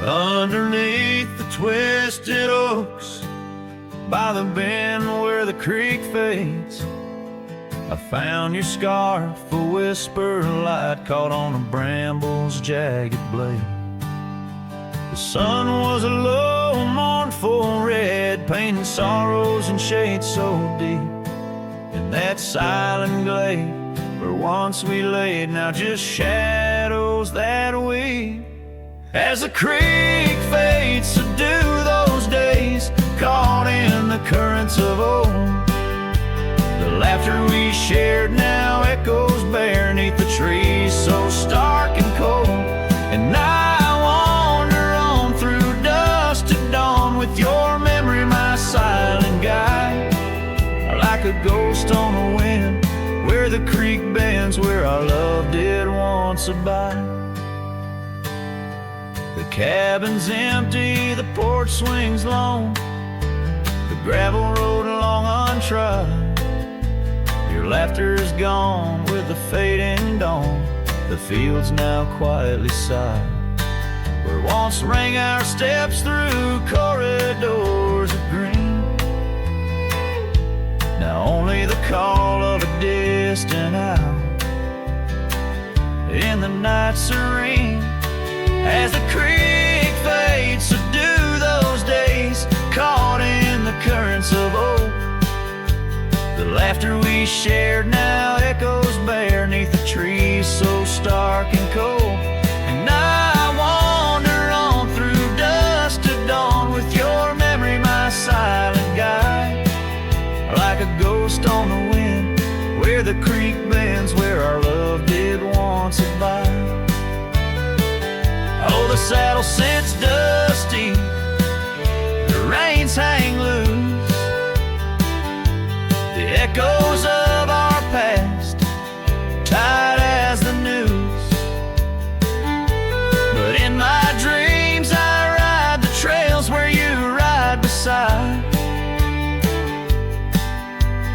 Underneath the twisted oaks, by the bend where the creek fades, I found your scarf, a whisper light caught on a bramble's jagged blade. The sun was a low, mournful red, painting sorrows in shades so deep. In that silent glade where once we laid, now just shadows that weep. As the creek fades to do those days, caught in the currents of old, the laughter we shared now echoes bare 'neath the trees so stark and cold. And I wander on through dusk to dawn with your memory my silent guide, like a ghost on the wind where the creek bends, where our love did once abide. The cabin's empty, the porch swings long, the gravel road long untrod. Your laughter's gone with the fading dawn, the fields now quietly sigh. Where once rang our steps through corridors of green, now only the call of a distant owl in the night serene. As the creek fades to do those days, caught in the currents of old, the laughter we shared now echoes bare 'neath the trees so stark and cold. And I wander on through dusk to dawn with your memory my silent guide, like a ghost on the wind where the creek bends, where our love did once abide. Oh, the saddle sits dusty, the reins hang loose, the echoes of our past tight as the news. But in my dreams I ride the trails where you ride beside,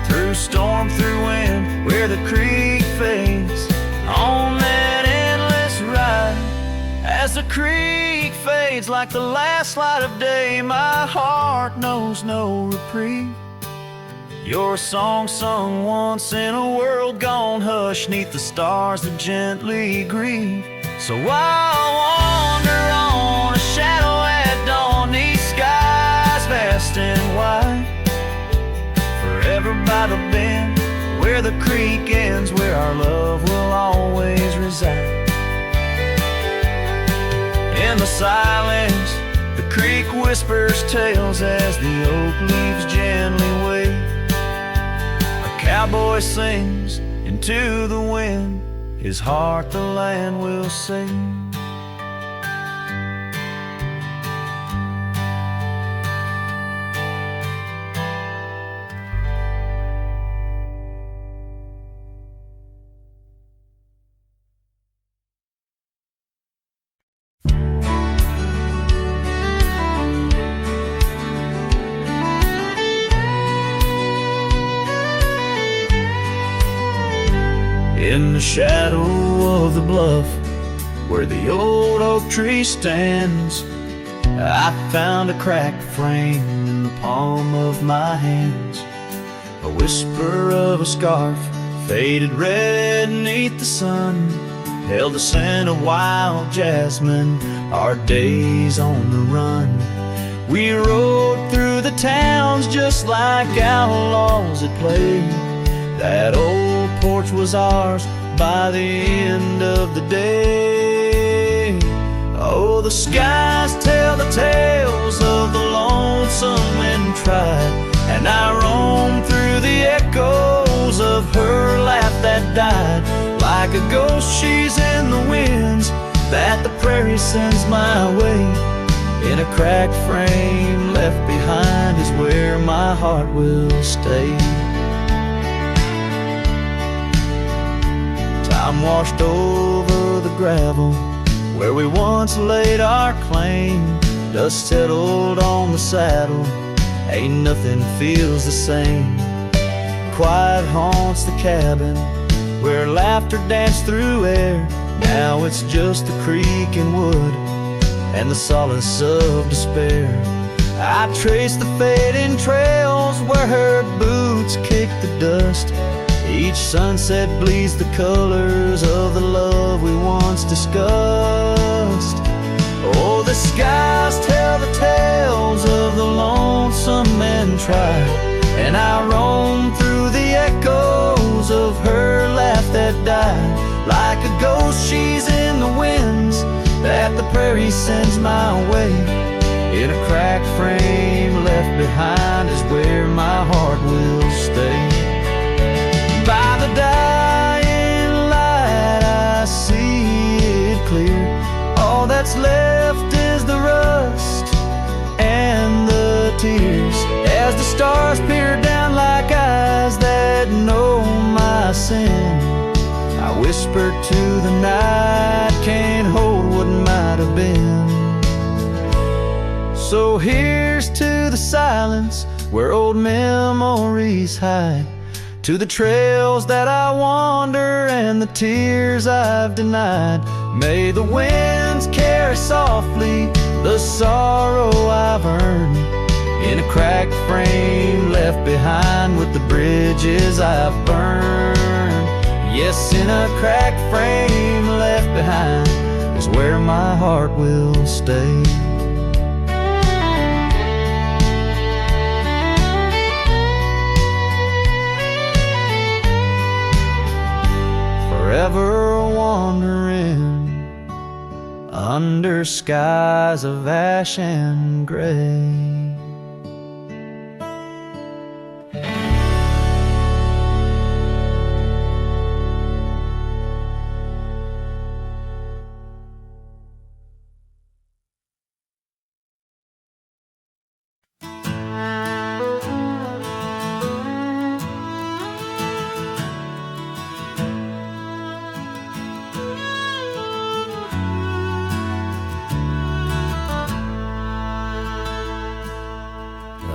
through storm, through wind, where the creek fades on that endless ride. As the creek fades like the last light of day, my heart knows no reprieve. Your song sung once in a world gone hush 'neath the stars that gently grieve. So I'll wander on, a shadow at dawn, these skies vast and wide, forever by the bend where the creek ends, where our love will always reside. In the silence, the creek whispers tales as the oak leaves gently wave. A cowboy sings into the wind, his heart the land will sing. In the shadow of the bluff, where the old oak tree stands, I found a cracked frame in the palm of my hands. A whisper of a scarf, faded red beneath the sun, held the scent of wild jasmine, our days on the run. We rode through the towns just like outlaws at play. That old porch was ours by the end of the day. Oh, the skies tell the tales of the lonesome and tried, and I roam through the echoes of her laugh that died. Like a ghost she's in the winds that the prairie sends my way. In a cracked frame left behind is where my heart will stay. Time washed over the gravel where we once laid our claim. Dust settled on the saddle, ain't nothing feels the same. Quiet haunts the cabin where laughter danced through air. Now it's just the creek and wood and the solace of despair. I trace the fading trails where her boots kick the dust. Each sunset bleeds the colors of the love we once discussed. Oh, the skies tell the tales of the lonesome and tried, and I roam through the echoes of her laugh that died. Like a ghost she's in the winds that the prairie sends my way. In a cracked frame left behind is where my heart will stay. By the dying light I see it clear. All that's left is the rust and the tears, as the stars peer down like eyes that know my sin. I whisper to the night, can't hold what might have been. So here's to the silence where old memories hide, to the trails that I wander and the tears I've denied. May the winds carry softly the sorrow I've earned, in a cracked frame left behind with the bridges I've burned. Yes, in a cracked frame left behind is where my heart will stay. Forever wandering under skies of ash and gray.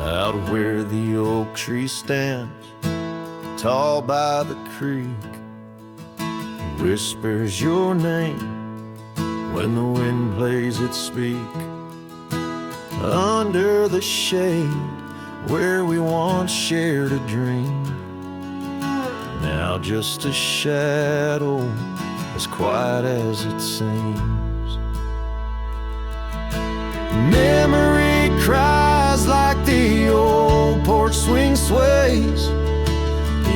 Out where the oak tree stands, tall by the creek, whispers your name when the wind plays it speak. Under the shade where we once shared a dream, now just a shadow as quiet as it seems. Memory cries like the old porch swing sways,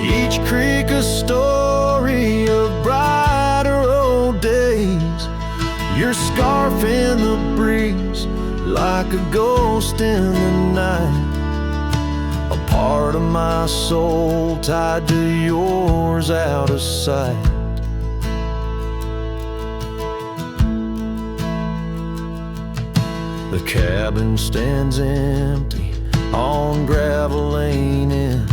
each creak a story of brighter old days. Your scarf in the breeze like a ghost in the night, a part of my soul tied to yours out of sight. The cabin stands empty on gravel lane in.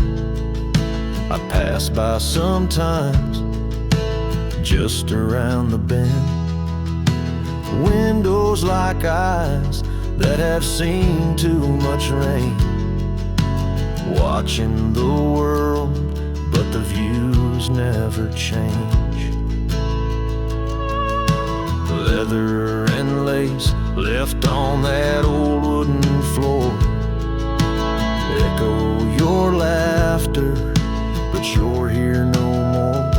I pass by sometimes just around the bend. Windows like eyes that have seen too much rain, watching the world, but the views never change. Leather and lace left on that old wooden floor echo your laughter, but you're here no more.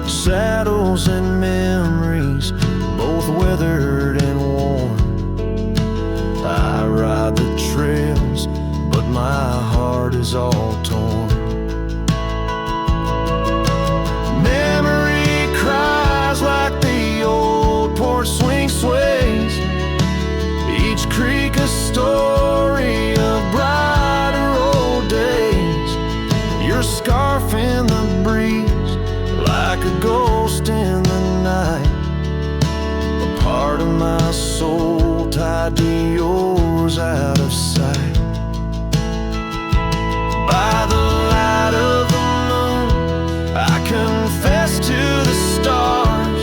Saddles and memories, both weathered and worn. I ride the trails, but my heart is all torn. Memory cries like the old porch swing sways, each creak a story of brighter old days. Your scarf in the breeze like a ghost in the night, a part of my soul tied to yours out of sight. By the light of the moon I confess to the stars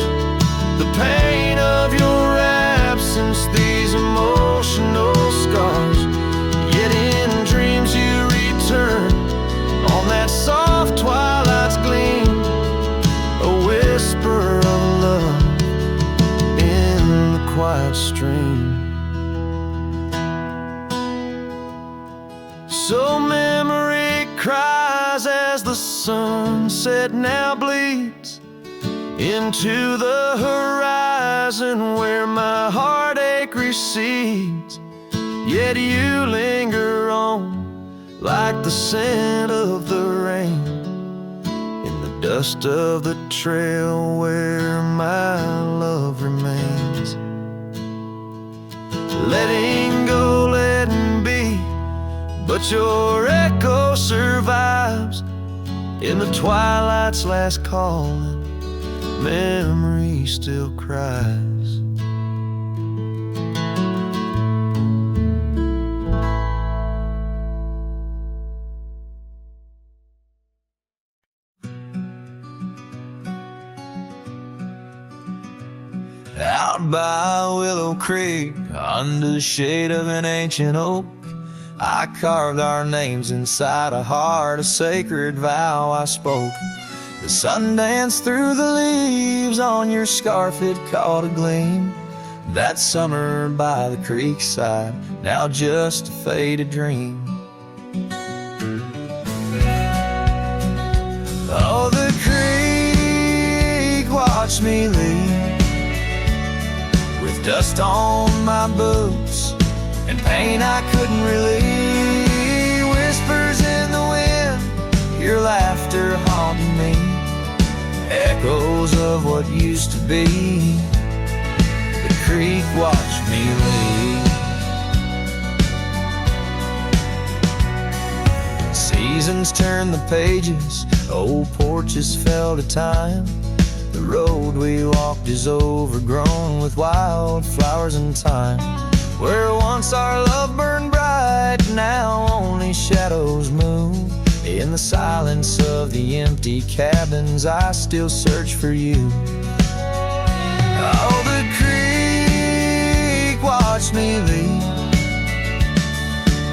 the pain of your absence, these emotional scars. Yet in dreams you return on that soft twilight's gleam, a whisper of love in the quiet stream. sunset now bleeds into the horizon where my heartache recedes. Yet you linger on like the scent of the rain in the dust of the trail where my love remains. Letting go, letting be, but your echo survives in the twilight's last calling. Memory still cries. Out by Willow Creek, under the shade of an ancient oak, I carved our names inside a heart, a sacred vow I spoke. The sun danced through the leaves on your scarf, it caught a gleam. That summer by the creek side, now just a faded dream. Oh, the creek watched me leave, with dust on my boots and pain I couldn't relieve. Whispers in the wind, your laughter haunting me, echoes of what used to be. The creek watched me leave. Seasons turn the pages, old porches fell to time. The road we walked is overgrown with wildflowers and thyme. Where once our love burned bright, now only shadows move. In the silence of the empty cabins, I still search for you. Oh, the creek watched me leave,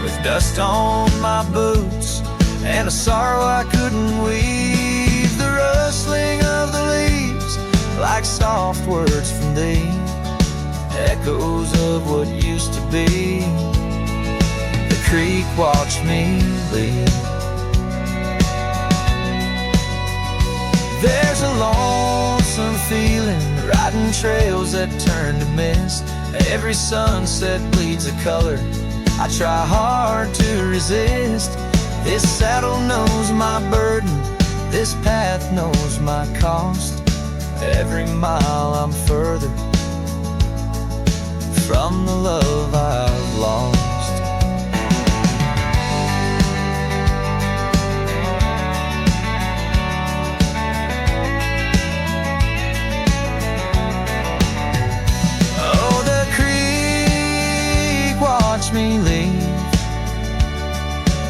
with dust on my boots and a sorrow I couldn't weave. The rustling of the leaves, like soft words from thee, echoes of what used to be. The creek watched me leave. There's a lonesome feeling, riding trails that turn to mist. Every sunset bleeds a color I try hard to resist. This saddle knows my burden, this path knows my cost. Every mile I'm further from the love I've lost. Oh, the creek watched me leave,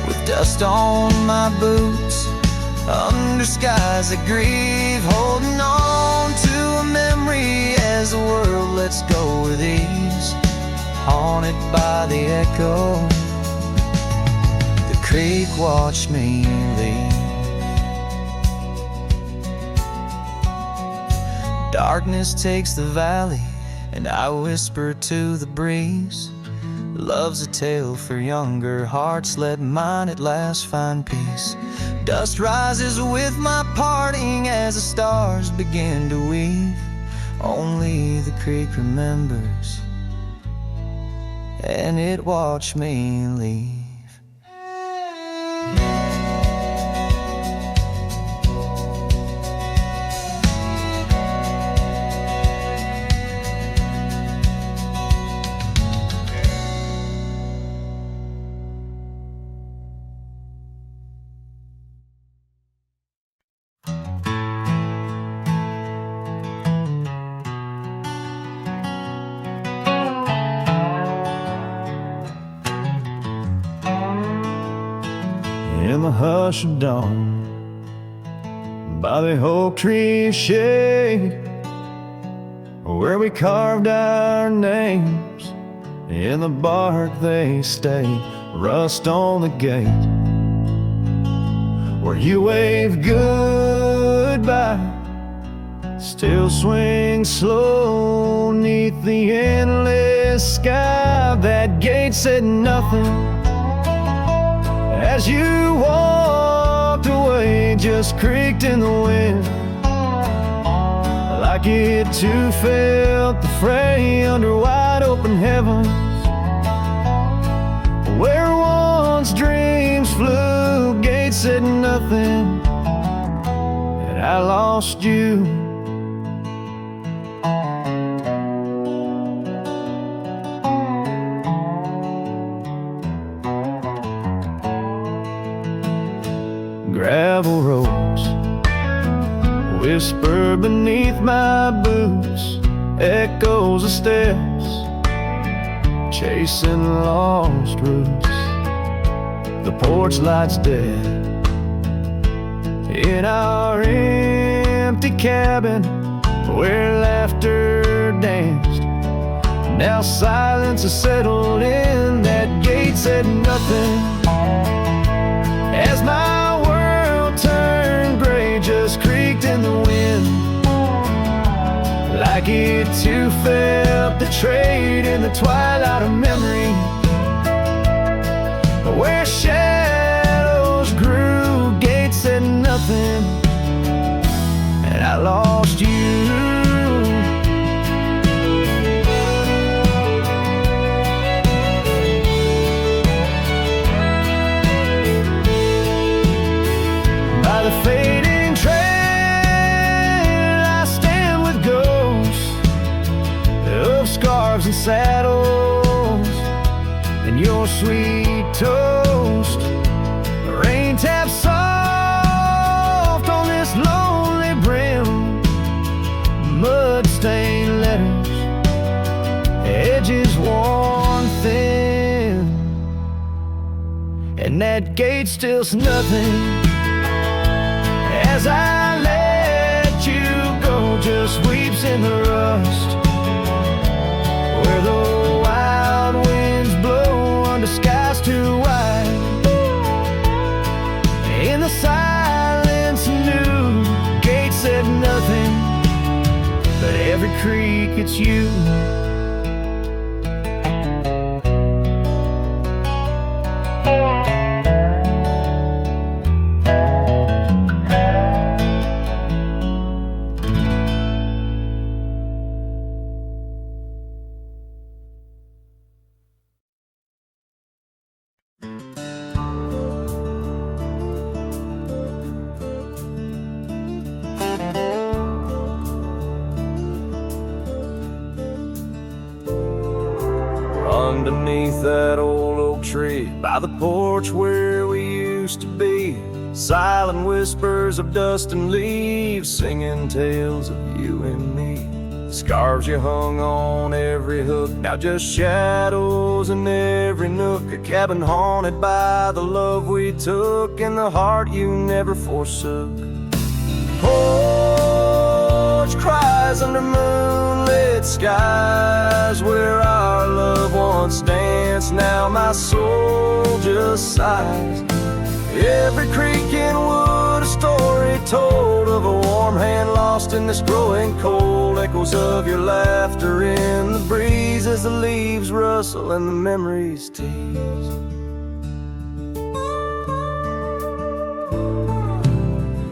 with dust on my boots, under skies that grieve, holding on to a memory as the world lets go with ease, haunted by the echo. The creek watched me leave. Darkness takes the valley, and I whisper to the breeze, love's a tale for younger hearts, let mine at last find peace. Dust rises with my parting as the stars begin to weave. Only the creek remembers, and it watched me leave. In the hush of dawn, by the oak tree shade, where we carved our names, in the bark they stay, rust on the gate, where you wave goodbye, still swing slow neath the endless sky. That gate said nothing as you walked away just creaked in the wind, like it too felt the fray under wide open heavens, where once dreams flew, gates said nothing, and I lost you. Gravel roads whisper beneath my boots, echoes of steps chasing lost roots. The porch light's dead in our empty cabin where laughter danced. Now silence has settled in, that gate said nothing as my world turned gray, just creaked in the wind, like it too felt betrayed in the twilight of memory, where shadows grew, gates said nothing, and I lost you. By the fading trail I stand with ghosts of scarves and saddles, and your sweet toast. The rain taps soft on this lonely brim, mud-stained letters, edges worn thin, and that gate still's nothing as I let you go, just weeps in the rust, where the wild winds blow under skies too wide. In the silence new, gate said nothing, but every creak it's you. Underneath that old oak tree, by the porch where we used to be, silent whispers of dust and leaves, singing tales of you and me. The scarves you hung on every hook, now just shadows in every nook. A cabin haunted by the love we took, and the heart you never forsook. Porch cries under moonlit skies, where our love once danced, now my soul just sighs. Every creak in wood, a story told of a warm hand lost in this growing cold. Echoes of your laughter in the breeze as the leaves rustle and the memories tease.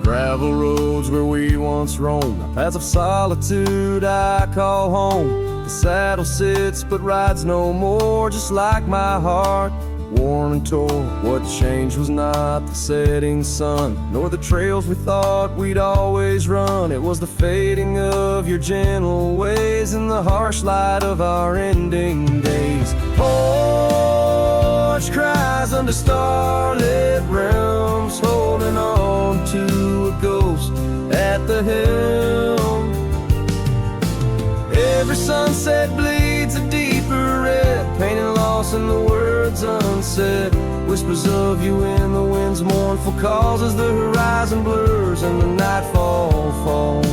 Gravel roads where we once roamed, paths of solitude I call home. The saddle sits but rides no more, just like my heart, worn and torn. What changed was not the setting sun, nor the trails we thought we'd always run. It was the fading of your gentle ways and the harsh light of our ending days. Porch cries under starlit realms, holding on to a ghost at the helm. Every sunset bleeds a deeper red, painting loss in the words unsaid. Whispers of you in the wind's mournful calls as the horizon blurs and the nightfall falls.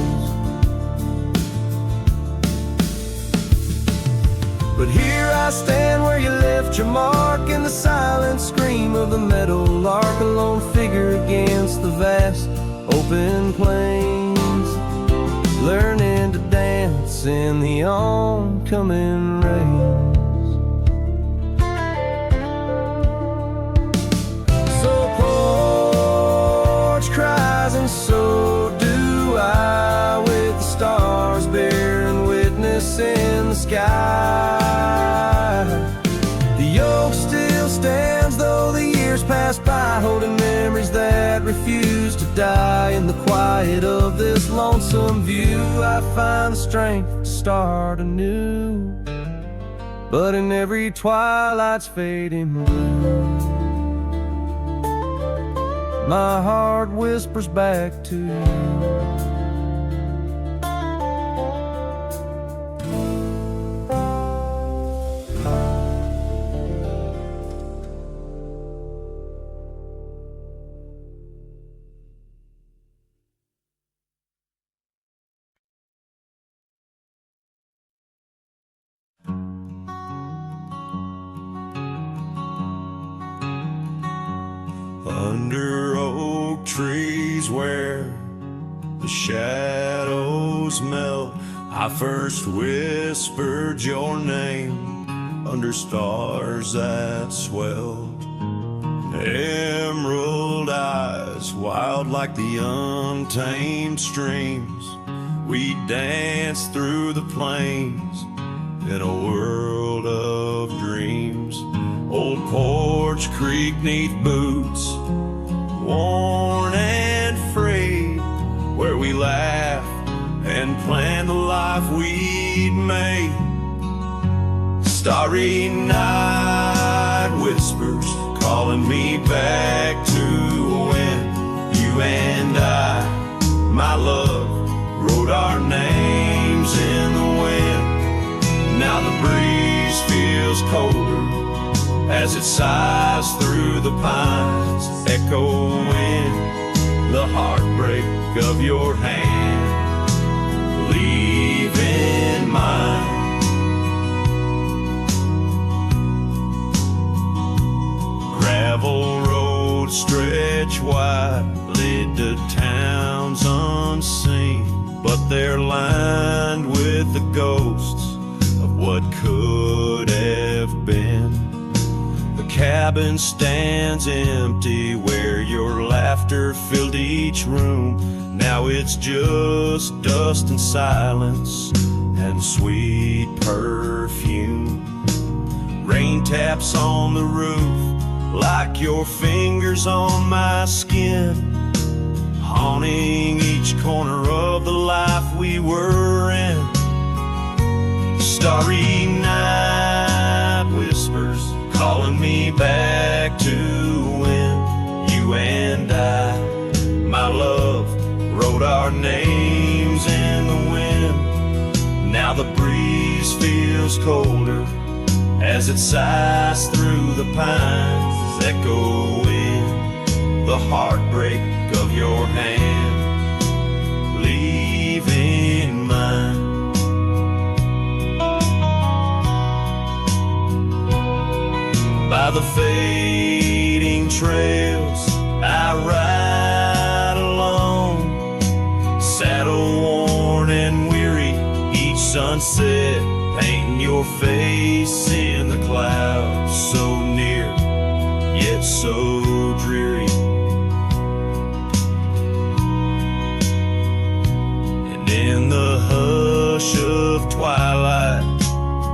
But here I stand where you left your mark, in the silent scream of the meadowlark, a lone figure against the vast open plains, learning to dance in the oncoming rains. So porch cries die in the quiet of this lonesome view. I find the strength to start anew, but in every twilight's fading blue, my heart whispers back to you. Under oak trees where the shadows melt, I first whispered your name under stars that swelled. Emerald eyes, wild like the untamed streams, we danced through the plains in a world of dreams. Old Porch Creek 'neath boots, worn and frayed, where we laughed and planned the life we'd made. Starry night whispers calling me back to when you and I, my love, wrote our names in the wind. Now the breeze feels colder as it sighs through the pines, echoing the heartbreak of your hand, leaving mine. Gravel roads stretch wide, lead to towns unseen, but they're lined with the ghosts of what could have been. The cabin stands empty where your laughter filled each room. Now it's just dust and silence and sweet perfume. Rain taps on the roof like your fingers on my skin, haunting each corner of the life we were in. Starry night whispers calling me back to when you and I, my love, wrote our names in the wind. Now the breeze feels colder as it sighs through the pines, echoing the heartbreak of your hand, leaving mine. By the fading trails I ride alone, saddle worn and weary, each sunset painting your face in the clouds, so near yet so dreary. And in the hush of twilight,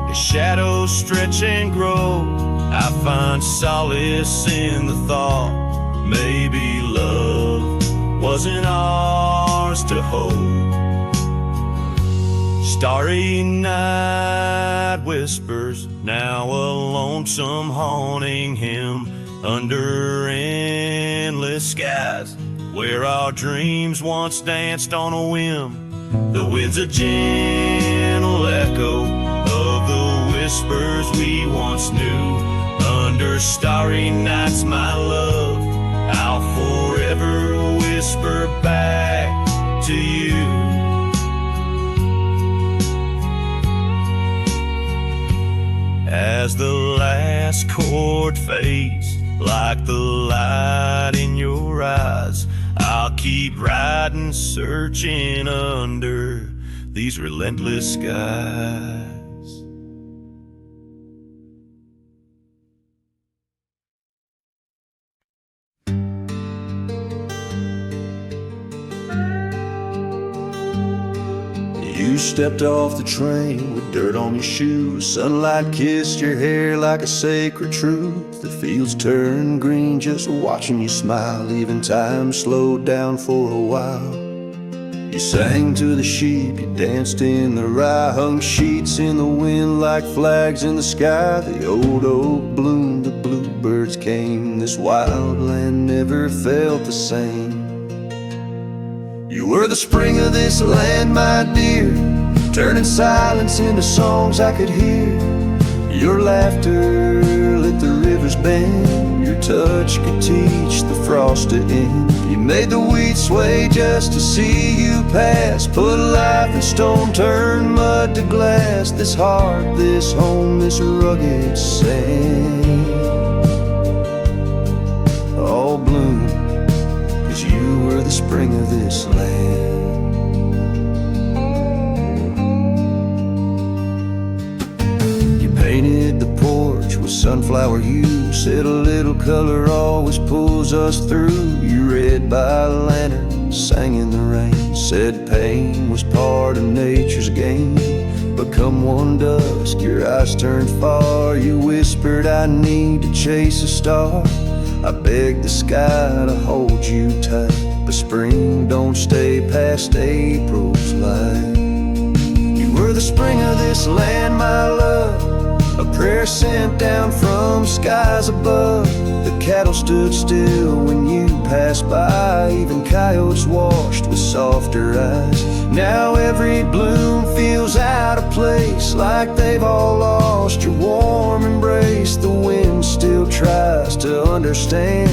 as shadows stretch and grow, I find solace in the thought maybe love wasn't ours to hold. Starry night whispers, now a lonesome haunting him under endless skies, where our dreams once danced on a whim. The wind's a gentle echo of the whispers we once knew. Under starry nights, my love, I'll forever whisper back to you. As the last chord fades, like the light in your eyes, I'll keep riding, searching under these relentless skies. You stepped off the train with dirt on your shoes. Sunlight kissed your hair like a sacred truth. The fields turned green just watching you smile. Even time slowed down for a while. You sang to the sheep, you danced in the rye, hung sheets in the wind like flags in the sky. The old oak bloomed, the bluebirds came. This wild land never felt the same. You were the spring of this land, my dear, turning silence into songs I could hear. Your laughter lit the river's bend. Your touch could teach the frost to end. You made the wheat sway just to see you pass. Put life in stone, turn mud to glass. This heart, this home, this rugged sand all bloom, 'cause you were the spring of this land. You painted the porch with sunflower hue, said a little color always pulls us through. You read by lantern, sang in the rain, said pain was part of nature's game. But come one dusk, your eyes turned far. You whispered, I need to chase a star. I begged the sky to hold you tight, but spring don't stay past April's light. You were the spring of this land, my love, a prayer sent down from skies above. The cattle stood still when you passed by, even coyotes washed with softer eyes. Now every bloom feels out of place, like they've all lost your warm embrace. The wind still tries to understand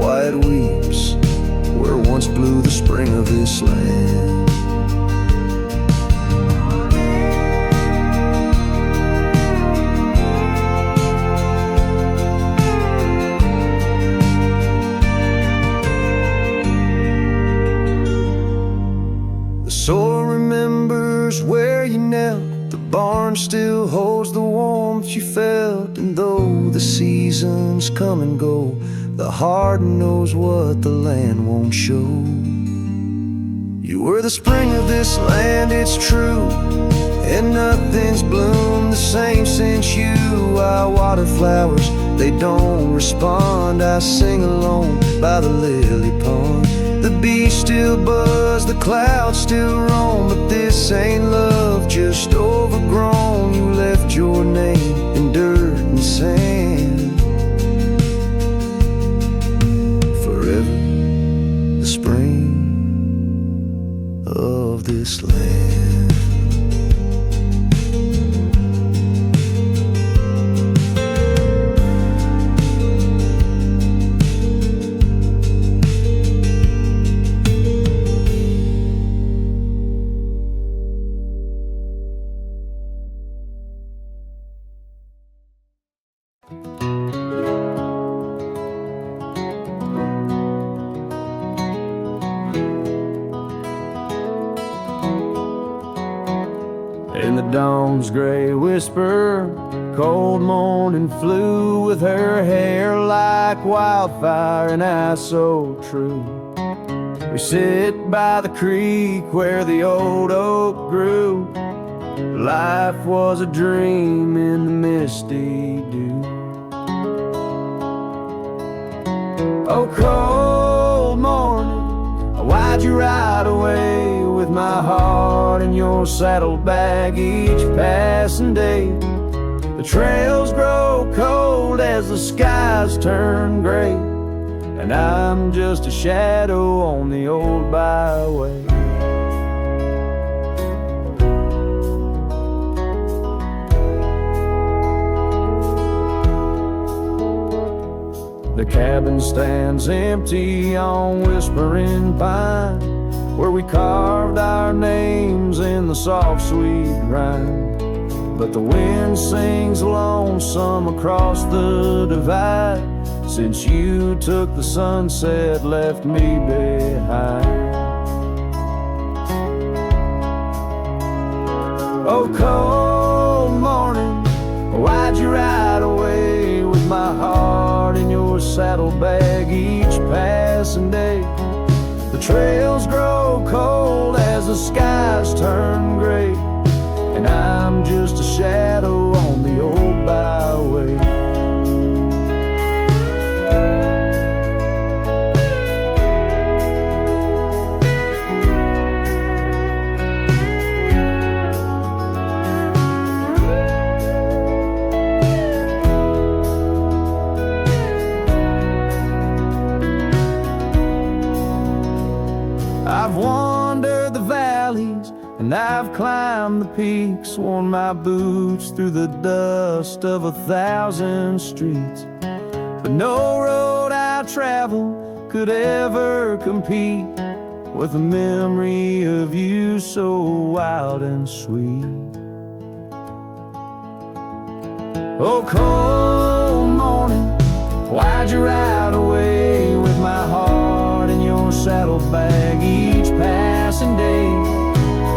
why it weeps where once blew the spring of this land. Soil remembers where you knelt. The barn still holds the warmth you felt. And though the seasons come and go, the heart knows what the land won't show. You were the spring of this land, it's true, and nothing's bloomed the same since you. I water flowers, they don't respond. I sing alone by the lily pond. The bees still buzz, the clouds still roam, but this ain't love, just overgrown. You left your name in dirt and sand. Forever the spring of this land. In the dawn's gray whisper, cold morning flew with her hair like wildfire and eyes so true. We sit by the creek where the old oak grew. Life was a dream in the misty dew. Oh, cold morning, why'd you ride away with my heart in your saddlebag each passing day? The trails grow cold as the skies turn gray, and I'm just a shadow on the old byway. The cabin stands empty on Whispering Pine, where we carved our names in the soft sweet rime. But the wind sings lonesome across the divide, since you took the sunset, left me behind. Oh, cold morning, why'd you ride away with my heart in your saddlebag each passing day? The trails grow cold as the skies turn gray, and I'm just a shadow on the old byway. I've wandered the valleys and I've climbed the peaks, worn my boots through the dust of 1,000 streets, but no road I travel could ever compete with the memory of you so wild and sweet. Oh, cold morning, why'd you ride away with my heart in your saddlebag each passing day?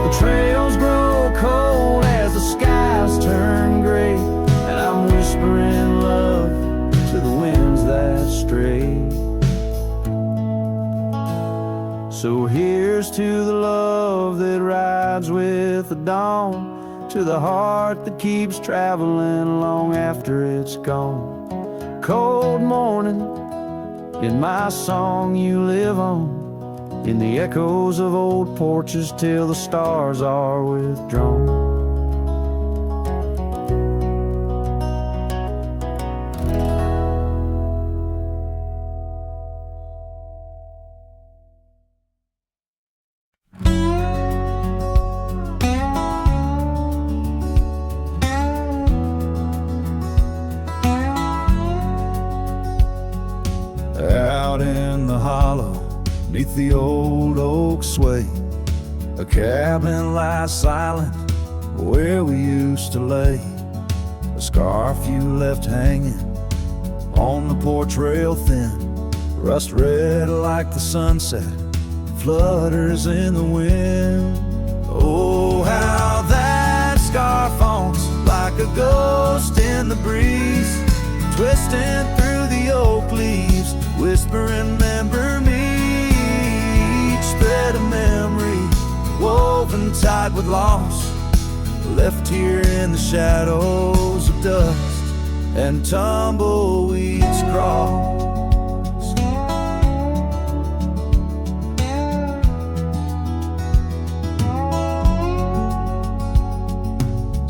The trails grow cold as the skies turn gray, and I'm whispering love to the winds that stray. So here's to the love that rides with the dawn, to the heart that keeps traveling long after it's gone. Cold morning, in my song you live on, in the echoes of old porches till the stars are withdrawn. Out in the hollow, neath the old oak sway, a cabin lies silent where we used to lay. A scarf you left hanging on the porch rail thin, rust red like the sunset, flutters in the wind. Oh, how that scarf haunts like a ghost in the breeze, twisting through the oak leaves, whispering, remember me. Each thread of memory, woven tight with loss, left here in the shadows of dust and tumbleweeds cross.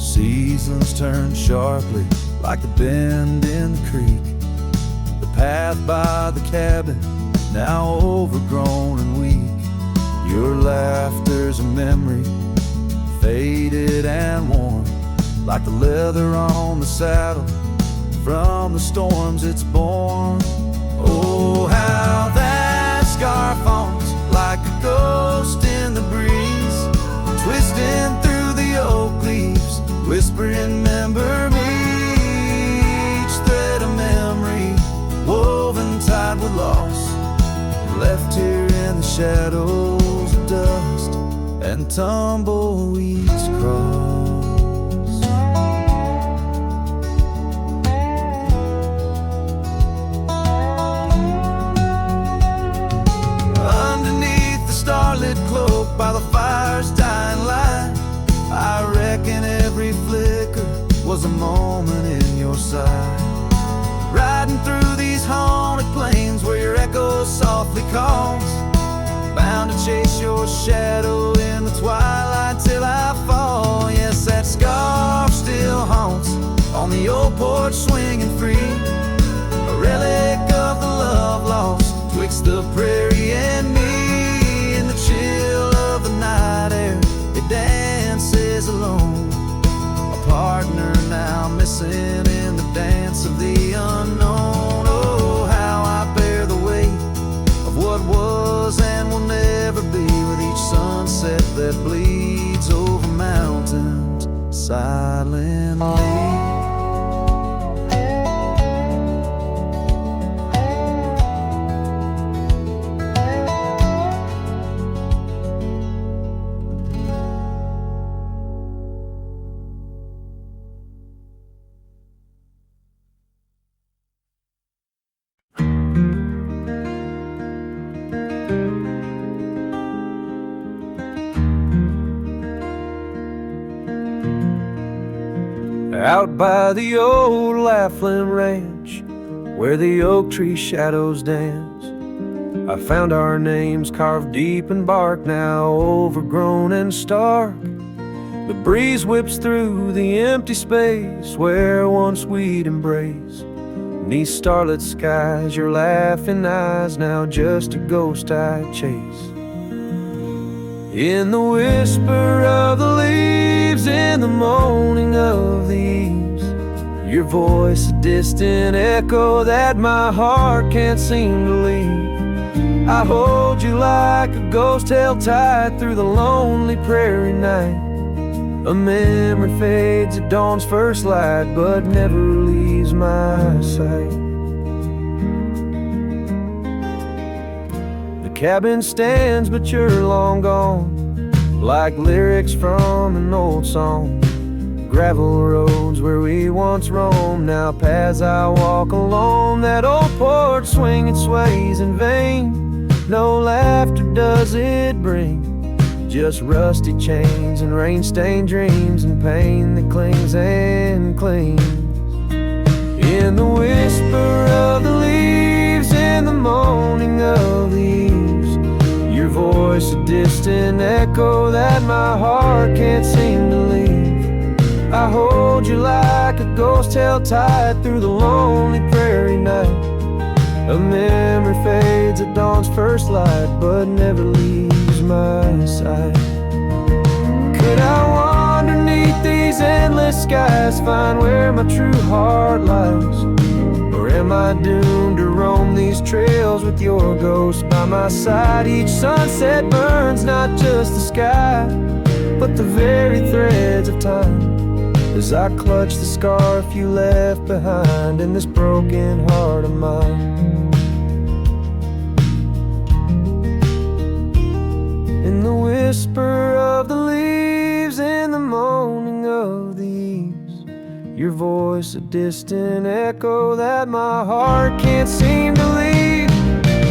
Seasons turn sharply like the bend in the creek, the path by the cabin now overgrown and weak. Your laughter's a memory, faded and worn, like the leather on the saddle from the storms it's borne. Oh, how that scarf haunts like a ghost in the breeze, twisting through the oak leaves, whispering, remember me. Each thread of memory, woven tight with loss, left here in the shadows of dust and tumbleweeds cross. Underneath the starlit cloak by the fire's dying light, I reckon every flicker was a moment in your sight. Riding through these haunted plains where your echo softly calls, bound to chase your shadow in the twilight till I fall. Yes, that scarf still haunts on the old porch swinging free, a relic of the love lost twixt the prairie and me. In the chill of the night air, it dances alone, a partner now missing in the dance of the unknown. Oh, how I bear the weight of what was and will never be, with each sunset that bleeds over mountains silently. out by the old Laughlin Ranch, where the oak tree shadows dance. I found our names carved deep in bark, now overgrown and stark. The breeze whips through the empty space where once we'd embrace. Beneath starlit skies, your laughing eyes, now just a ghost I chase. In the whisper of the leaves, in the moaning of the eaves, your voice a distant echo that my heart can't seem to leave. I hold you like a ghost held tight through the lonely prairie night. A memory fades at dawn's first light, but never leaves my sight. The cabin stands, but you're long gone, like lyrics from an old song. Gravel roads where we once roamed, now paths I walk alone. That old porch swing, it sways in vain. No laughter does it bring, just rusty chains and rain-stained dreams and pain that clings and clings. In the whisper of the leaves, in the moaning of the eaves, your voice a distant echo that my heart can't seem to leave. I hold you like a ghost held tight through the lonely prairie night. A memory fades at dawn's first light, but never leaves my sight. Could I wander beneath these endless skies, find where my true heart lies? Or am I doomed to roam these trails with your ghost by my side? Each sunset burns not just the sky, but the very threads of time, as I clutch the scarf you left behind in this broken heart of mine. In the whisper of the leaves, in the moaning of the eaves, your voice a distant echo that my heart can't seem to leave.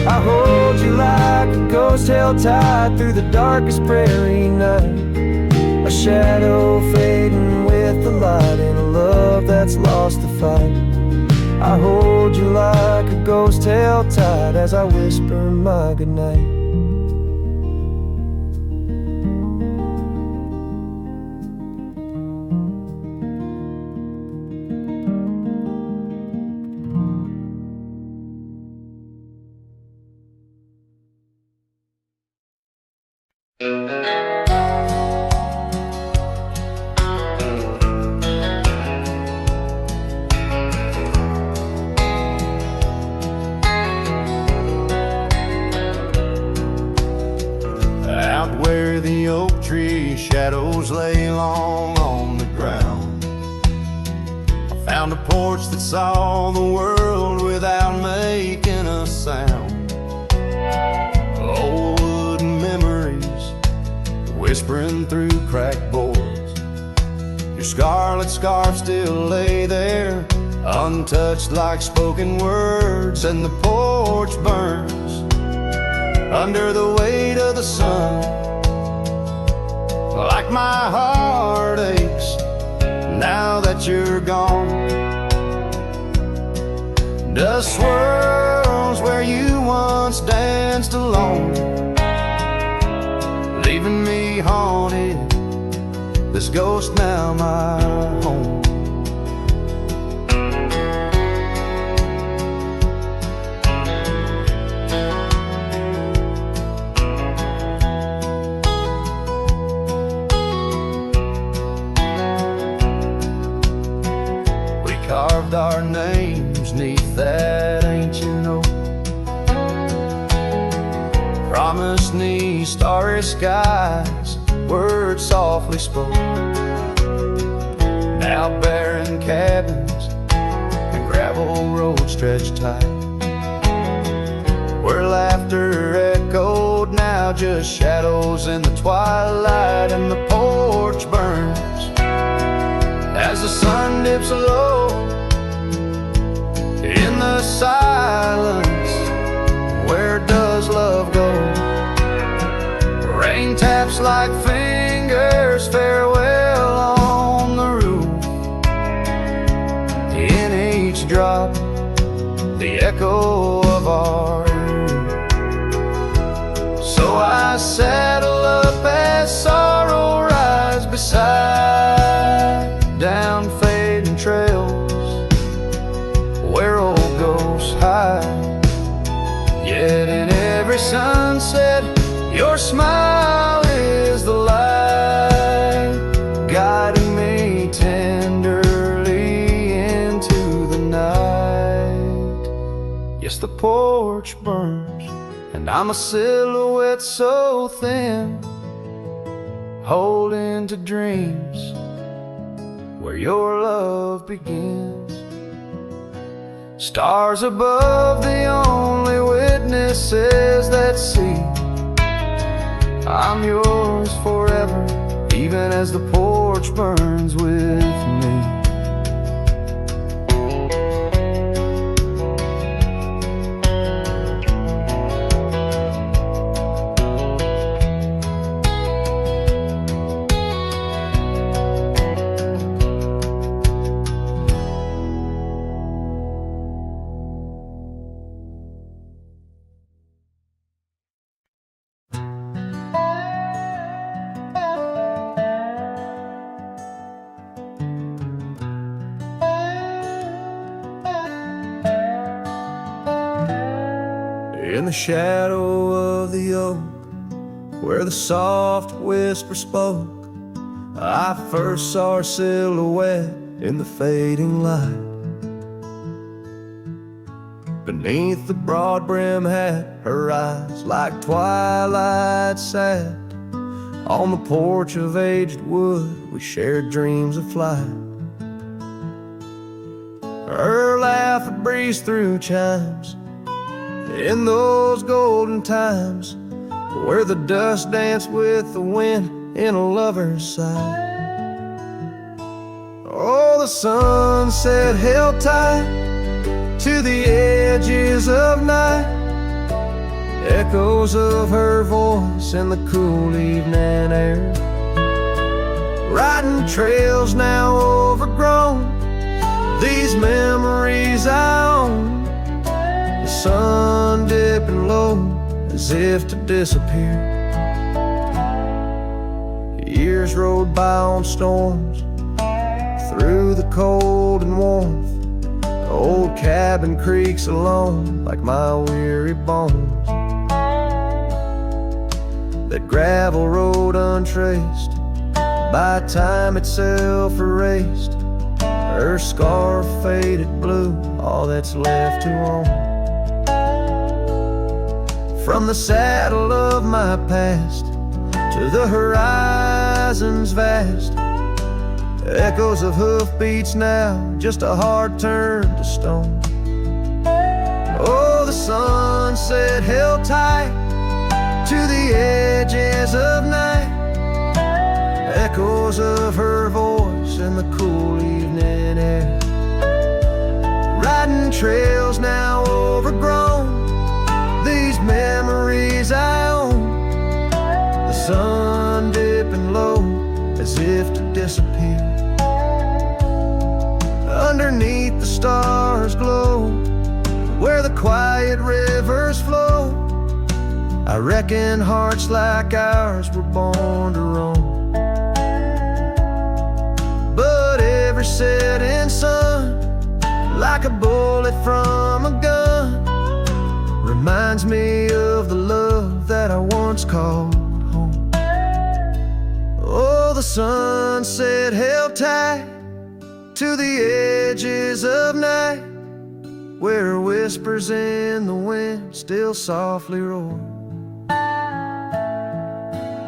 I hold you like a ghost held tight through the darkest prairie night. A shadow fading with the light in a love that's lost the fight. I hold you like a ghost held tight as I whisper my goodnight. Out where the oak tree shadows lay long on the ground, I found a porch that saw the world without making a sound. Old wooden memories whispering through cracked boards. Your scarlet scarf still lay there, untouched like spoken words. And the porch burns under the weight of the sun, like my heart aches now that you're gone. Dust swirls where you once danced alone, leaving me haunted, this ghost now my home. Carved our names neath that ancient oak, promised me starry skies, words softly spoke. Now barren cabins and gravel roads stretch tight, where laughter echoed, now just shadows in the twilight. And the porch burns as the sun dips low in the silence. Where does love go? Rain taps like fingers, farewell on the roof. echo of our youth. So I saddle up as sorrow rides beside down fading trails where old ghosts hide. Yet in every sunset, your smile is the light, guiding me tenderly into the night. Yes, the porch burns, and I'm a silhouette so thin, holding to dreams where your love begins. Stars above, the only witnesses that see I'm yours forever, even as the porch burns with me. In the shadow of the oak, where the soft whisper spoke, I first saw her silhouette in the fading light. Beneath the broad brim hat, her eyes like twilight sat. On the porch of aged wood, we shared dreams of flight. Her laugh would breeze through chimes in those golden times, where the dust danced with the wind in a lover's sight. Oh, the sunset held tight to the edges of night, echoes of her voice in the cool evening air. Riding trails now overgrown, these memories I own. The sun dipping low as if to disappear. Years rode by on storms, through the cold and warmth. The old cabin creaks alone like my weary bones. That gravel road untraced, by time itself erased. Her scarf faded blue, all that's left to own. From the saddle of my past to the horizons vast, echoes of hoofbeats now, just a heart turned to stone. Oh, the sunset held tight to the edges of night, echoes of her voice in the cool evening air. Riding trails now overgrown, these memories I own. The sun dipping low as if to disappear. Underneath the stars glow, where the quiet rivers flow. I reckon hearts like ours were born to roam. But every setting sun, like a bullet from a gun, reminds me of the love that I once called home. Oh, the sunset held tight to the edges of night, where whispers in the wind still softly roar.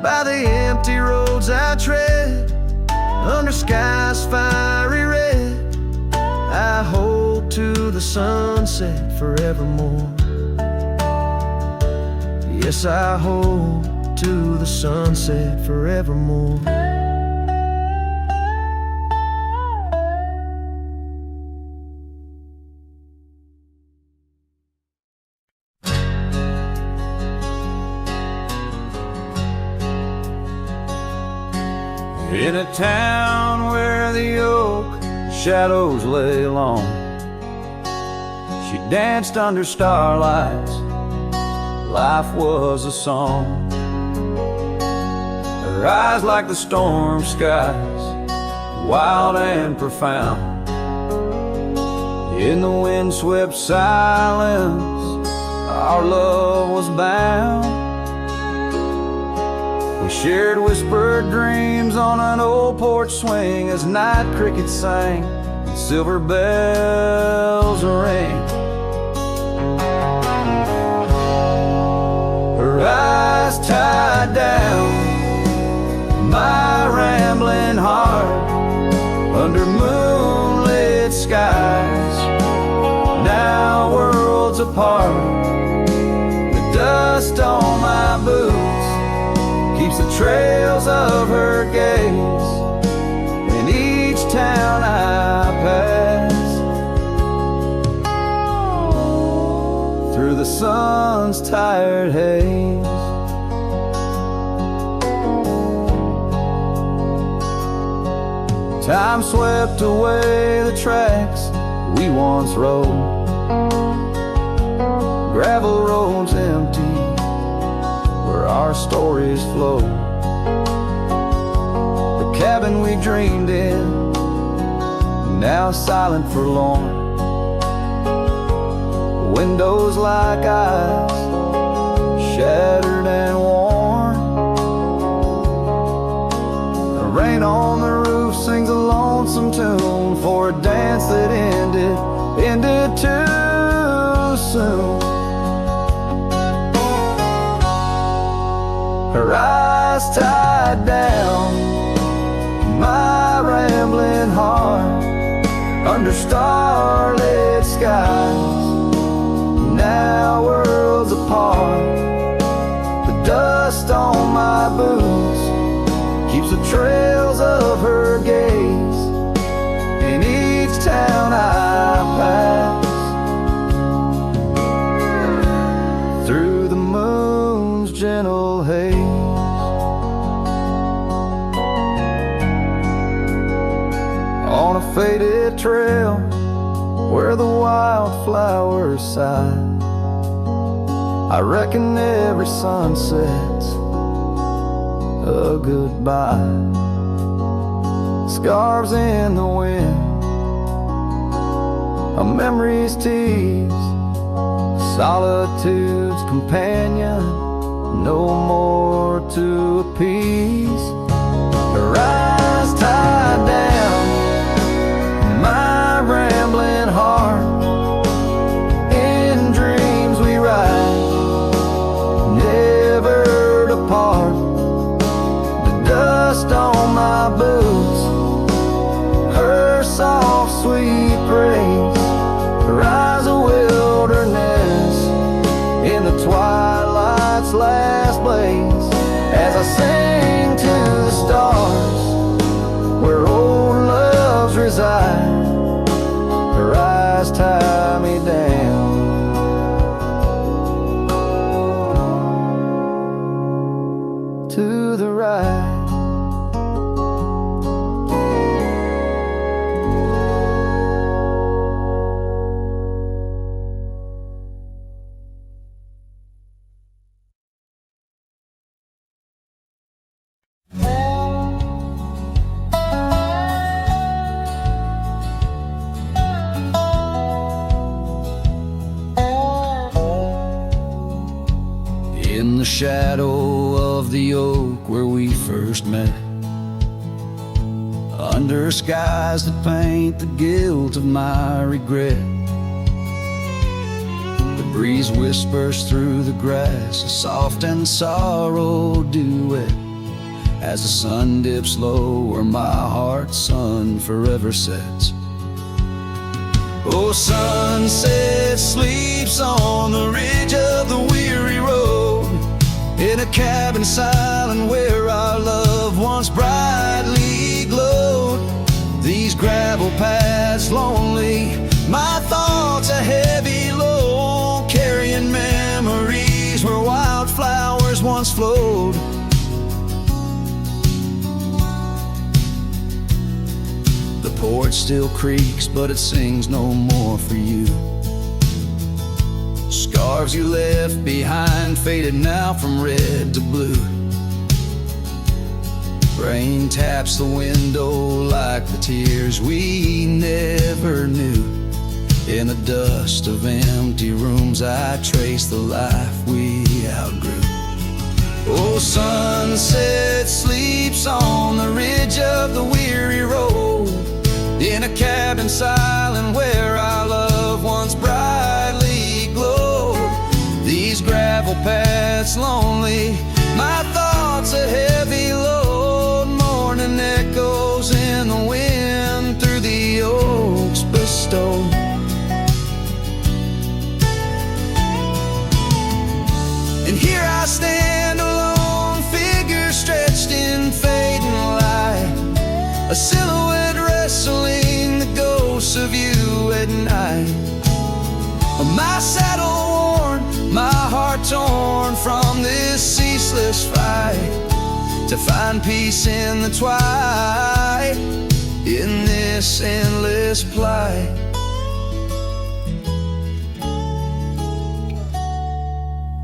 By the empty roads I tread, under skies fiery red, I hold to the sunset forevermore. Yes, I hold to the sunset forevermore. In a town where the oak shadows lay long, She danced under starlights, life was a song. Her eyes like the storm skies, wild and profound. In the windswept silence, our love was bound. We shared whispered dreams on an old porch swing as night crickets sang and silver bells rang. Her eyes tied down my rambling heart under moonlit skies, now worlds apart. The dust on my boots keeps the trails of her gaze in each town I pass, through the sun's tired haze. Time swept away the tracks we once rode, gravel roads empty where our stories flow. The cabin we dreamed in, now silent forlorn. Windows like eyes, shattered and worn. The rain on the roof sings a lonesome tune for a dance that ended too soon. Her eyes tied down my rambling heart under starlit skies, now worlds apart. The dust on my boots keeps the trails of her gaze in each town I pass, through the moon's gentle haze. On a faded trail where the wildflowers sigh, I reckon every sunset's a goodbye. Scarves in the wind, a memory's tease, solitude's companion, no more to appease. Her eyes tied down my rambling heart, in dreams we ride, never to part. The dust on my boots, her soft sweet praise, her eyes a wilderness in the twilight's last blaze, as I sing to the stars where old loves reside. Her eyes tie me down to the right. In the shadow of the oak where we first met, under skies that paint the guilt of my regret, the breeze whispers through the grass, a soft and sorrow duet, as the sun dips low where my heart's sun forever sets. Oh, sunset sleeps on the ridge of the weary road, in a cabin silent where our love once brightly glowed. These gravel paths lonely, my thoughts a heavy load, carrying memories where wildflowers once flowed. The porch still creaks, but it sings no more for you. Scars you left behind faded now from red to blue. Rain taps the window like the tears we never knew. In the dust of empty rooms I trace the life we outgrew. Oh, sunset sleeps on the ridge of the weary road, in a cabin silent where our loved ones brightly glowed. These gravel paths lonely, my thoughts a heavy load. Morning echoes in the wind through the oaks bestowed. And here I stand, a lone figure stretched in fading light, a silhouette wrestling the ghosts of you at night. My saddle worn, my heart torn from this ceaseless fight, to find peace in the twilight, in this endless plight.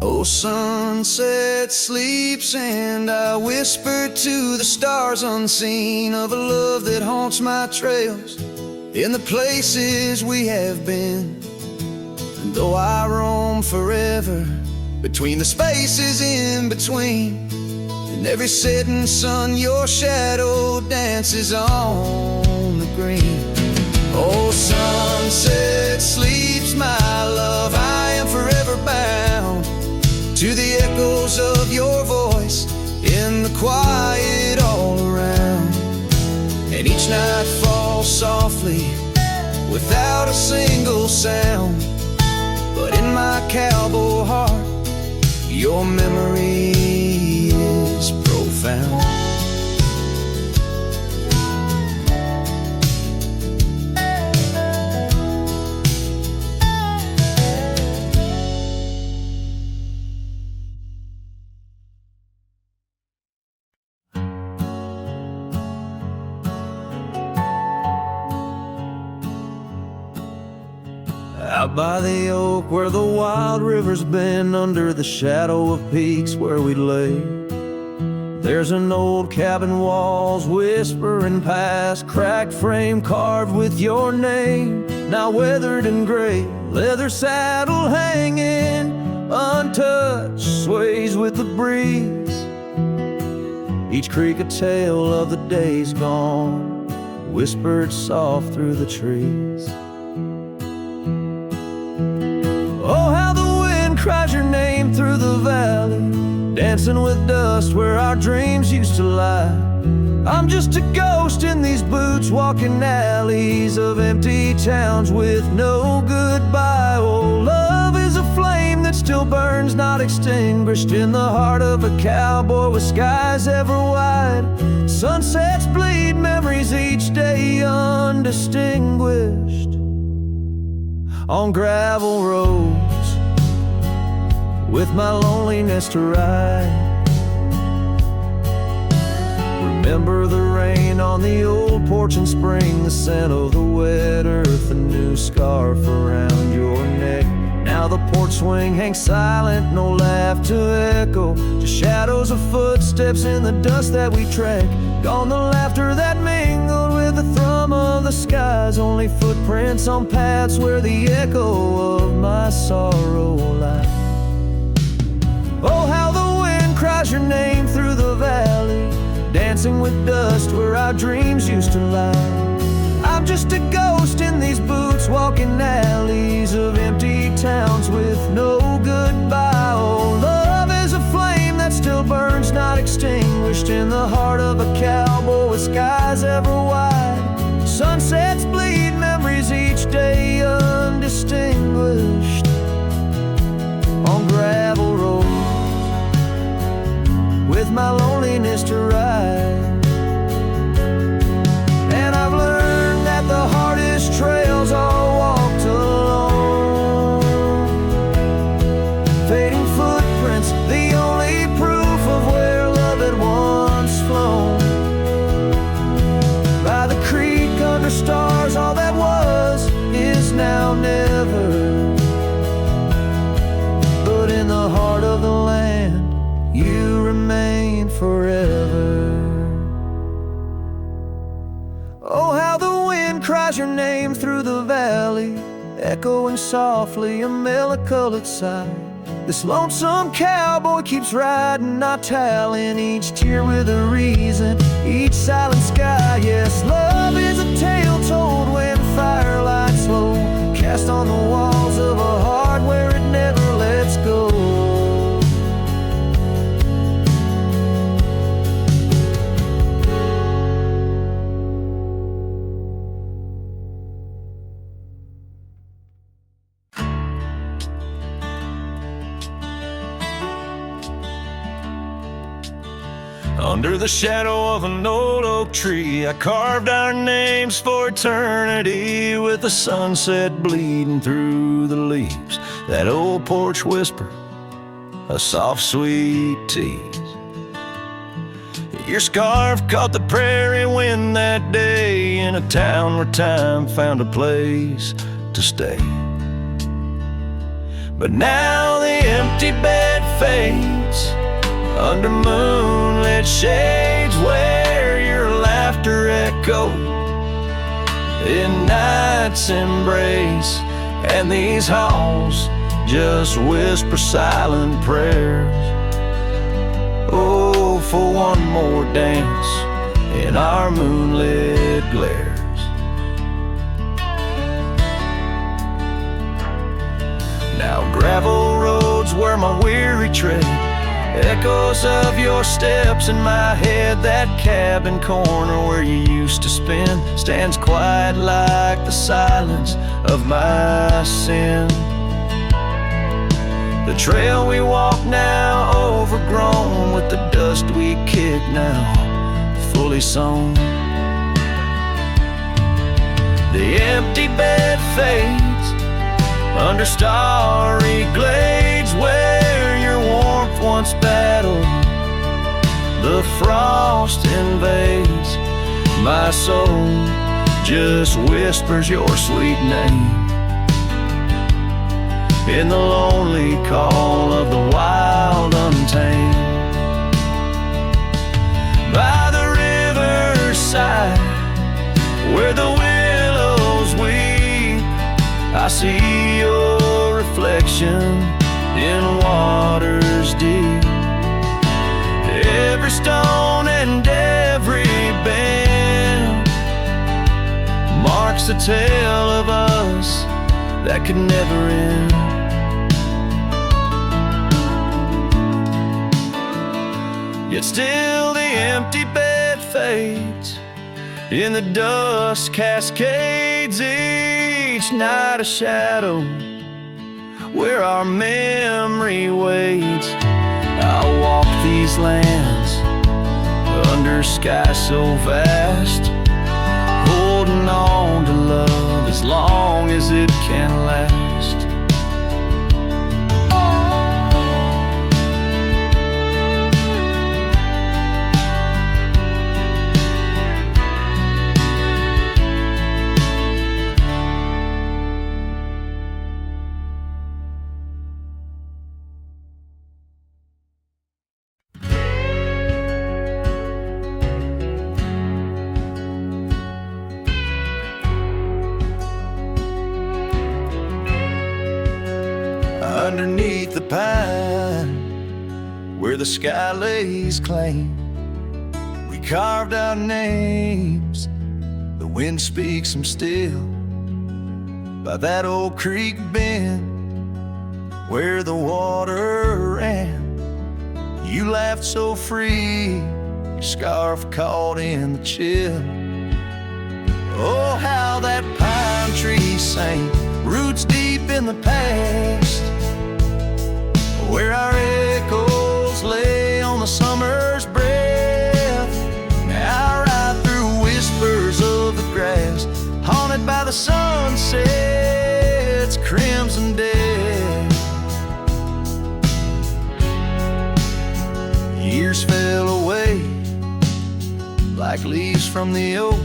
Oh, sunset sleeps and I whisper to the stars unseen of a love that haunts my trails in the places we have been. And though I roam forever between the spaces in between, in every setting sun your shadow dances on the green. Oh, sunset sleeps, my love, I am forever bound to the echoes of your voice in the quiet all around. And each night falls softly without a single sound, but in my cowboy heart your memory is profound. Out by the oak where the wild rivers bend, under the shadow of peaks where we lay, there's an old cabin walls whispering past, cracked frame carved with your name, now weathered and gray, leather saddle hanging untouched, sways with the breeze. Each creak a tale of the days gone, whispered soft through the trees. Oh, how the wind cries your name through the valley, dancing with dust where our dreams used to lie. I'm just a ghost in these boots, walking alleys of empty towns with no goodbye. Oh, love is a flame that still burns, not extinguished, in the heart of a cowboy with skies ever wide. Sunsets bleed memories each day undistinguished on gravel roads with my loneliness to ride. Remember the rain on the old porch in spring, the scent of the wet earth, a new scarf around your neck. Now the porch swing hangs silent, no laugh to echo, just shadows of footsteps in the dust that we tread. Gone the laughter that mingled with the thrum of the skies, only footprints on paths where the echo of my sorrow lies. Oh, how the wind cries your name through the valley, dancing with dust where our dreams used to lie. I'm just a ghost in these boots, walking alleys of empty towns with no goodbye. Oh, love is a flame that still burns, not extinguished, in the heart of a cowboy with skies ever wide. Sunsets bleed memories each day undistinguished on gravel roads with my loneliness to ride. And I've learned that the hardest trails are walked alone, fading footprints, the only proof of where love had once flown. By the creek under stars, all that was is now never. forever. Oh, how the wind cries your name through the valley, echoing softly a mellow-colored sigh. This lonesome cowboy keeps riding, not tallying each tear with a reason, each silent sky. Yes, love is a tale told when firelights low, cast on the walls of a heart where it never lets go. Under the shadow of an old oak tree, I carved our names for eternity, with the sunset bleeding through the leaves. That old porch whisper, a soft sweet tease. Your scarf caught the prairie wind that day, in a town where time found a place to stay. But now the empty bed fades under moonlit shades, where your laughter echoed in night's embrace, and these halls just whisper silent prayers. Oh, for one more dance in our moonlit glares. Now gravel roads where my weary tread, echoes of your steps in my head. That cabin corner where you used to spend stands quiet like the silence of my sin. The trail we walk now overgrown, with the dust we kick now fully sown. The empty bed fades under starry glades, where your warmth once battled the frost invades. My soul just whispers your sweet name in the lonely call of the wild untamed. By the riverside where the willows weep, I see your reflection in waters deep. Every stone and every bend marks the tale of us that could never end. Yet still the empty bed fades, in the dust cascades each night a shadow where our memory waits. I'll walk these lands under sky so vast, holding on to love as long as it can last. Underneath the pine, where the sky lays claim, we carved our names. The wind speaks them still. By that old creek bend, where the water ran, you laughed so free, your scarf caught in the chill. Oh, how that pine tree sang, roots deep in the past, where our echoes lay on the summer's breath. Now I ride through whispers of the grass, haunted by the sunset's crimson death. Years fell away like leaves from the oak.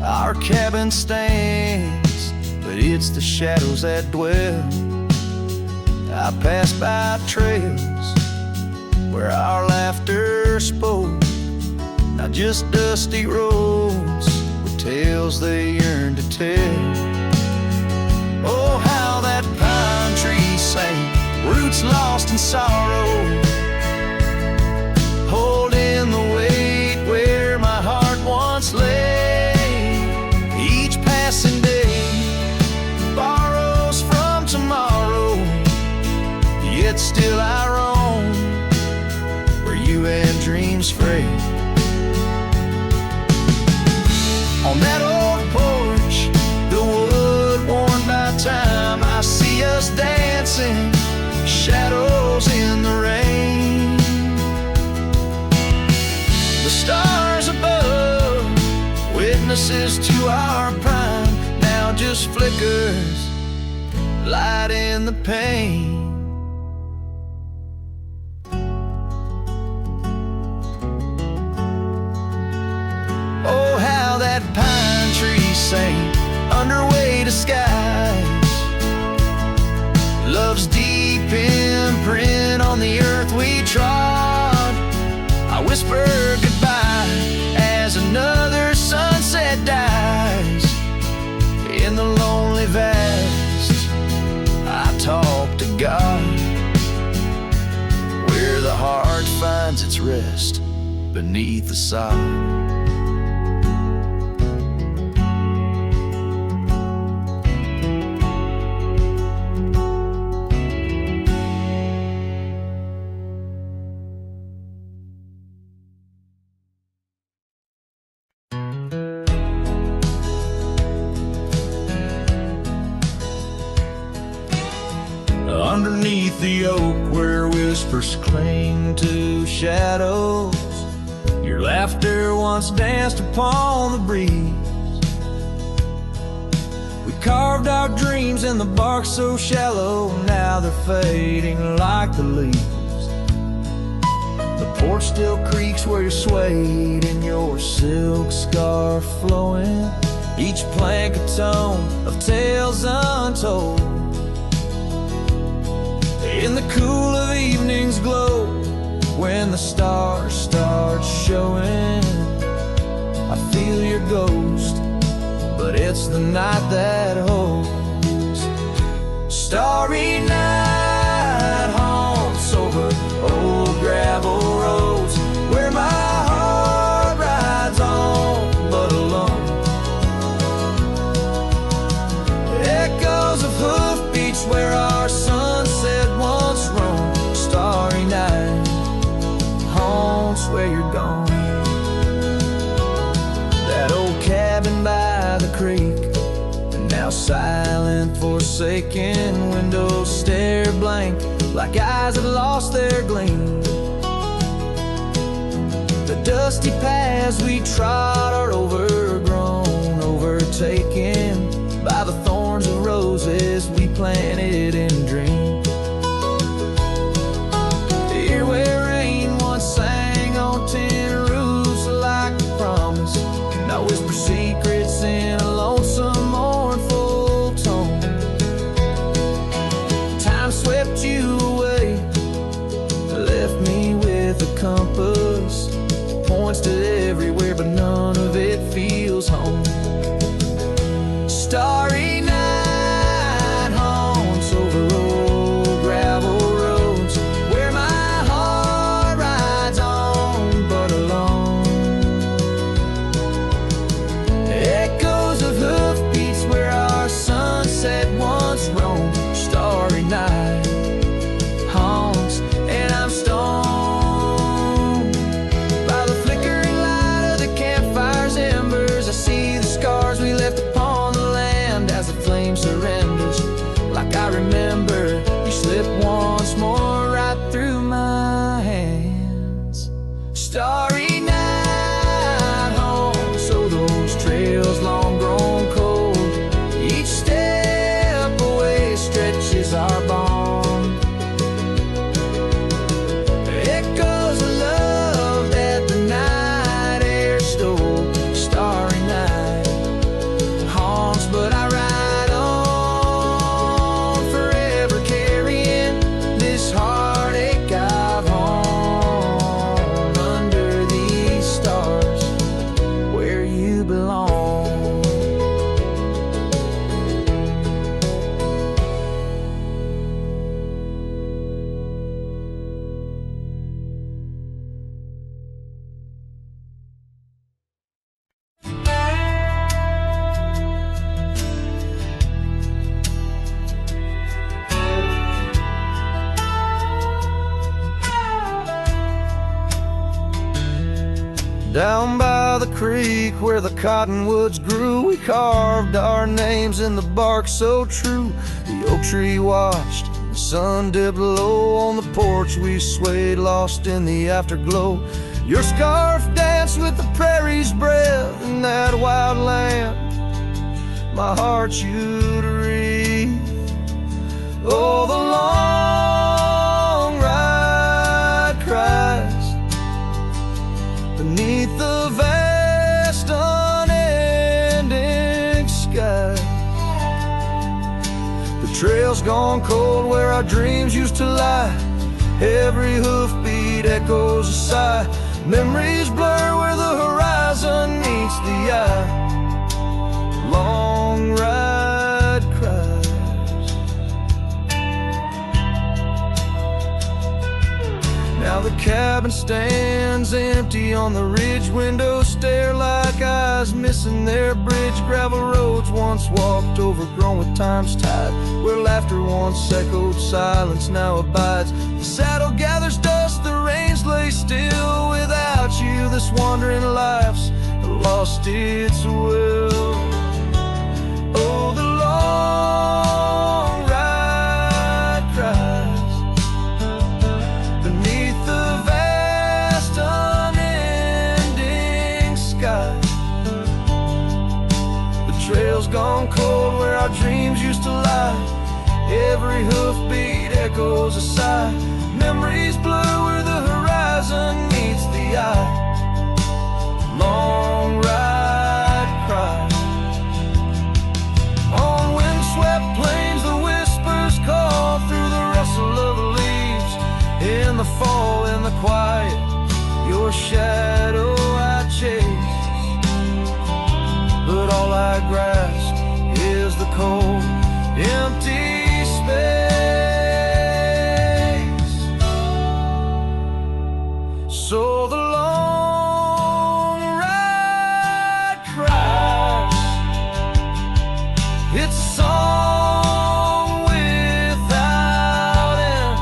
Our cabin stands, but it's the shadows that dwell. I pass by trails where our laughter Now just dusty roads with tales they yearn to tell. Oh, how that pine tree sang, roots lost in sorrow, holding the weight where my heart once lay. Each passing day borrows from tomorrow, yet still I roam where you had dreams free. On that old porch, the wood worn by time, I see us dancing, shadows in the rain. The stars above, witnesses to our prime, now just flickers, light in the pain. Oh, how that pine tree sang under weight of skies, love's deep imprint on the earth we trod. I whisper goodbye as another sunset dies. In the lonely vast, I talk to God, where the heart finds its rest beneath the sod. Underneath the oak where whispers cling to shadows, your laughter once danced upon the breeze. We carved our dreams in the bark so shallow, now they're fading like the leaves. The porch still creaks where you swayed in your silk scarf flowing, each plank a tone of tales untold. In the cool of evening's glow, when the stars start showing, I feel your ghost, but it's the night that holds. Starry night haunts over old gravel roads, where my heart rides on but alone. Echoes of hoofbeats where our sunset once roamed. Starry night haunts where you're gone. That old cabin by the creek, and now silent, forsaken, windows stare blank like eyes that lost their gleam. The dusty paths we trod are overgrown, overtaken by the thorns of roses we planted in dreams. Here where rain once sang on tin roofs like a promise, now whisper secrets in a lonesome mournful tone. Time swept you away, left me with a compass, points to everywhere but none of it feels home. Starry night haunts over old gravel roads, where my heart rides on but alone. Echoes of hoofbeats where our sunset once roamed. Starry night haunts, and I'm stoned by the flickering light of the campfire's embers. I see the scars we left upon the land as the flame surrenders. Like I remember, you slip once more right through my hands. Starry night home, so those trails long grown cold, each step away stretches our bond. Echoes of love that the night air stole. Starry night haunts, but I ride on, forever carrying this heartache I've hung under the Down by the creek where the cottonwoods grew, we carved our names in the bark so true. The oak tree watched, the sun dipped low. On the porch we swayed, lost in the afterglow. Your scarf danced with the prairie's breath in that wild land. My heart you'd wreathe. Oh, the long ride cries beneath the vast unending sky. The trail's gone cold where our dreams used to lie. Every hoofbeat echoes a sigh. Memories blur where the horizon meets the eye. Long ride cries. Now the cabin stands empty on the ridge. Windows stare like eyes missing their bridge. Gravel roads once walked, overgrown with time's tide. Where laughter once echoed, silence now abides. The saddle gathers dust, the reins lay still. Without you this wandering life's lost its will. Oh, the long ride cries beneath the vast unending sky. The trail's gone cold where our dreams used to lie. Every hoofbeat echoes a sigh. Memories blur where the horizon meets the eye. Long ride cries. On windswept plains the whispers call through the rustle of the leaves. In the fall, in the quiet, your shadow I chase. But all I grasp is the cold, empty space. So the long ride cries. It's a song without end.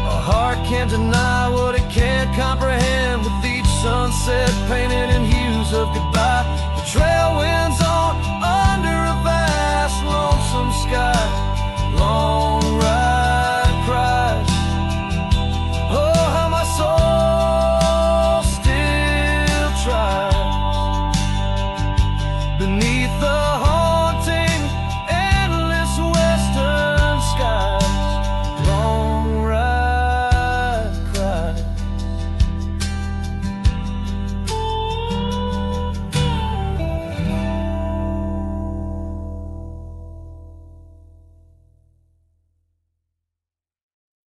A heart can't deny what it can't comprehend. With each sunset painted in hues of goodbye, the trail winds on.